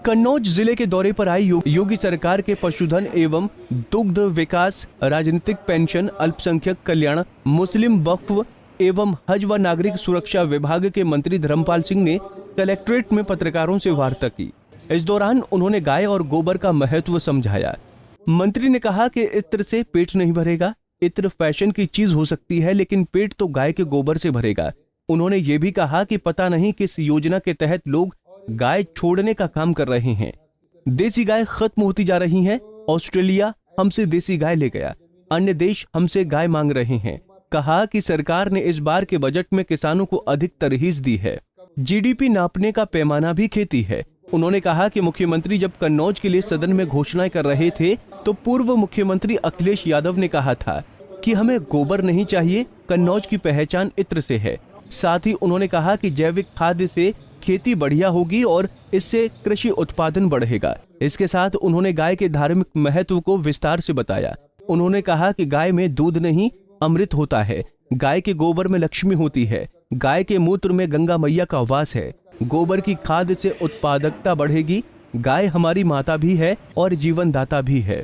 कन्नौज जिले के दौरे पर आई योगी सरकार के पशुधन एवं दुग्ध विकास, राजनीतिक पेंशन, अल्पसंख्यक कल्याण, मुस्लिम वक्फ एवं हज व नागरिक सुरक्षा विभाग के मंत्री धर्मपाल सिंह ने कलेक्ट्रेट में पत्रकारों से वार्ता की। इस दौरान उन्होंने गाय और गोबर का महत्व समझाया। मंत्री ने कहा कि इत्र से पेट नहीं भरेगा। इत्र फैशन की चीज हो सकती है, लेकिन पेट तो गाय के गोबर से भरेगा। उन्होंने ये भी कहा कि पता नहीं किस योजना के तहत लोग गाय छोड़ने का काम कर रहे हैं। देसी गाय खत्म होती जा रही हैं। ऑस्ट्रेलिया हमसे देसी गाय ले गया, अन्य देश हमसे गाय मांग रहे हैं। कहा कि सरकार ने इस बार के बजट में किसानों को अधिक तरहीज दी है। जीडीपी नापने का पैमाना भी खेती है। उन्होंने कहा कि मुख्यमंत्री जब कन्नौज के लिए सदन में घोषणाएं कर रहे थे तो पूर्व मुख्यमंत्री अखिलेश यादव ने कहा था कि हमें गोबर नहीं चाहिए, कन्नौज की पहचान इत्र से है। साथ ही उन्होंने कहा कि जैविक खाद से खेती बढ़िया होगी और इससे कृषि उत्पादन बढ़ेगा। इसके साथ उन्होंने गाय के धार्मिक महत्व को विस्तार से बताया। उन्होंने कहा कि गाय में दूध नहीं अमृत होता है, गाय के गोबर में लक्ष्मी होती है, गाय के मूत्र में गंगा मैया का वास है, गोबर की खाद से उत्पादकता बढ़ेगी। गाय हमारी माता भी है और जीवन दाता भी है।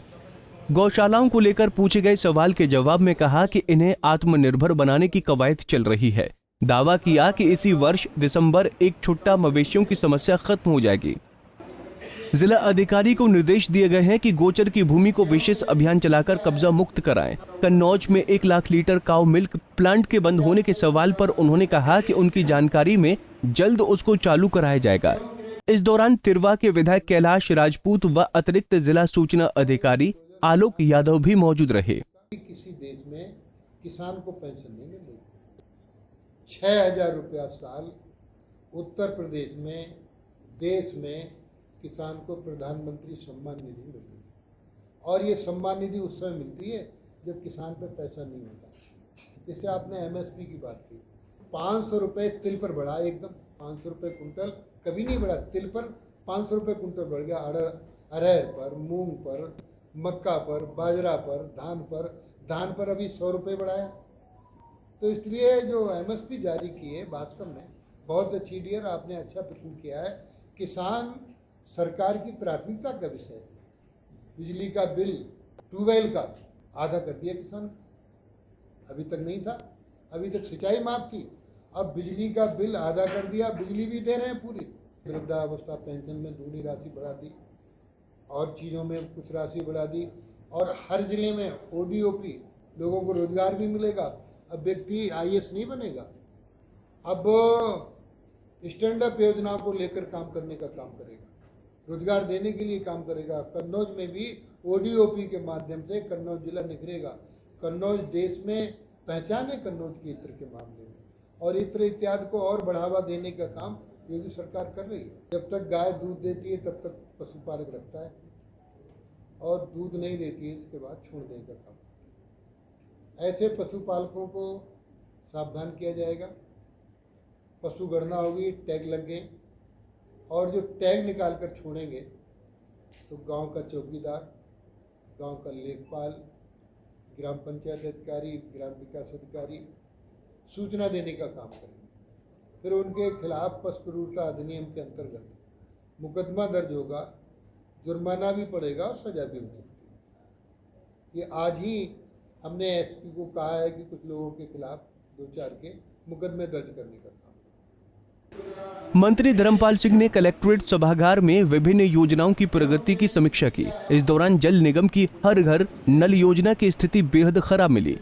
गौशालाओं को लेकर पूछे गए सवाल के जवाब में कहा कि इन्हें आत्मनिर्भर बनाने की कवायद चल रही है। दावा किया कि इसी वर्ष दिसंबर एक छुट्टा मवेशियों की समस्या खत्म हो जाएगी। जिला अधिकारी को निर्देश दिए गए हैं कि गोचर की भूमि को विशेष अभियान चलाकर कब्जा मुक्त कराएं। कन्नौज में 1 लाख लीटर काऊ मिल्क प्लांट के बंद होने के सवाल पर उन्होंने कहा कि उनकी जानकारी में जल्द उसको चालू कराया जाएगा। इस दौरान तिरवा के विधायक कैलाश राजपूत व अतिरिक्त जिला सूचना अधिकारी आलोक यादव भी मौजूद रहे। किसी देश में किसान को पेंशन नहीं मिलेगी। 6,000 रुपया साल उत्तर प्रदेश में देश में किसान को प्रधानमंत्री सम्मान निधि मिलेगी, और ये सम्मान निधि उस समय मिलती है जब किसान पे पैसा नहीं होता। जैसे आपने एमएसपी की बात की, 500 रुपये तिल पर बढ़ा, एकदम 500 रुपये कुंटल कभी नहीं बढ़ा, तिल पर 500 रुपये कुंटल बढ़ गया। अरहर पर, मूंग पर, मक्का पर, बाजरा पर, धान पर अभी 100 रुपये बढ़ाया। तो इसलिए जो एमएसपी जारी की है वास्तव में बहुत अच्छी डियर, आपने अच्छा प्रश्न किया है। किसान सरकार की प्राथमिकता का विषय है। बिजली का बिल, ट्यूबवेल का आधा कर दिया किसान, अभी तक नहीं था, अभी तक सिंचाई माफ थी, अब बिजली का बिल आधा कर दिया, बिजली भी दे रहे हैं पूरी। वृद्धावस्था पेंशन में दूनी राशि बढ़ा दी और चीज़ों में कुछ राशि बढ़ा दी, और हर जिले में ओडीओपी, लोगों को रोजगार भी मिलेगा। अब व्यक्ति आईएएस नहीं बनेगा, अब स्टैंड अप योजना को लेकर काम करने का काम करेगा, रोजगार देने के लिए काम करेगा। कन्नौज में भी ओडीओपी के माध्यम से कन्नौज जिला निखरेगा। कन्नौज देश में पहचान है कन्नौज की इत्र के मामले में, और इत्र इत्यादि को और बढ़ावा देने का काम योगी सरकार कर रही है। जब तक गाय दूध देती है तब तक पशुपालक रखता है, और दूध नहीं देती है इसके बाद छोड़ देने का काम। ऐसे पशुपालकों को सावधान किया जाएगा। पशु गणना होगी, टैग लग गए, और जो टैग निकाल कर छोड़ेंगे तो गांव का चौकीदार, गांव का लेखपाल, ग्राम पंचायत अधिकारी, ग्राम विकास अधिकारी सूचना देने का काम करेंगे। फिर उनके खिलाफ पशु क्रूरता अधिनियम के अंतर्गत मुकदमा दर्ज होगा, जुर्माना भी पड़ेगा और सजा भी हो सकती है। ये आज ही हमने एसपी को कहा है कि कुछ लोगों के खिलाफ 2-4 के मुकदमे दर्ज करने का काम। मंत्री धर्मपाल सिंह ने कलेक्ट्रेट सभागार में विभिन्न योजनाओं की प्रगति की समीक्षा की। इस दौरान जल निगम की हर घर नल योजना की स्थिति बेहद खराब मिली।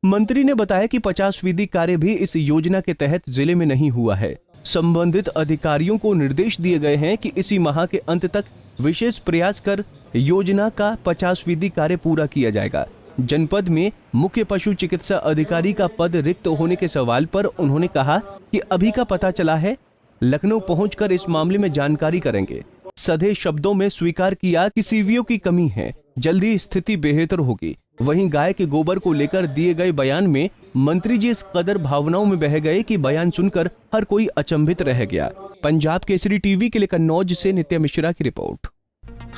मंत्री ने बताया कि 50% कार्य भी इस योजना के तहत जिले में नहीं हुआ है। संबंधित अधिकारियों को निर्देश दिए गए हैं कि इसी माह के अंत तक विशेष प्रयास कर योजना का 50% कार्य पूरा किया जाएगा। जनपद में मुख्य पशु चिकित्सा अधिकारी का पद रिक्त होने के सवाल पर उन्होंने कहा कि अभी का पता चला है, लखनऊ पहुंचकर इस मामले में जानकारी करेंगे। सधे शब्दों में स्वीकार किया कि सीवीओ की कमी है, जल्दी स्थिति बेहतर होगी। वहीं गाय के गोबर को लेकर दिए गए बयान में मंत्री जी इस कदर भावनाओं में बह गए कि बयान सुनकर हर कोई अचंभित रह गया। पंजाब केसरी टीवी के लिए कन्नौज से नित्या मिश्रा की रिपोर्ट।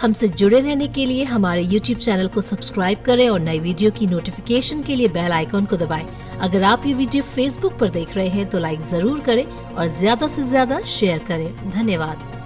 हमसे जुड़े रहने के लिए हमारे YouTube चैनल को सब्सक्राइब करें और नई वीडियो की नोटिफिकेशन के लिए बेल आइकॉन को दबाएं। अगर आप ये वीडियो Facebook पर देख रहे हैं तो लाइक जरूर करें और ज्यादा से ज्यादा शेयर करें। धन्यवाद।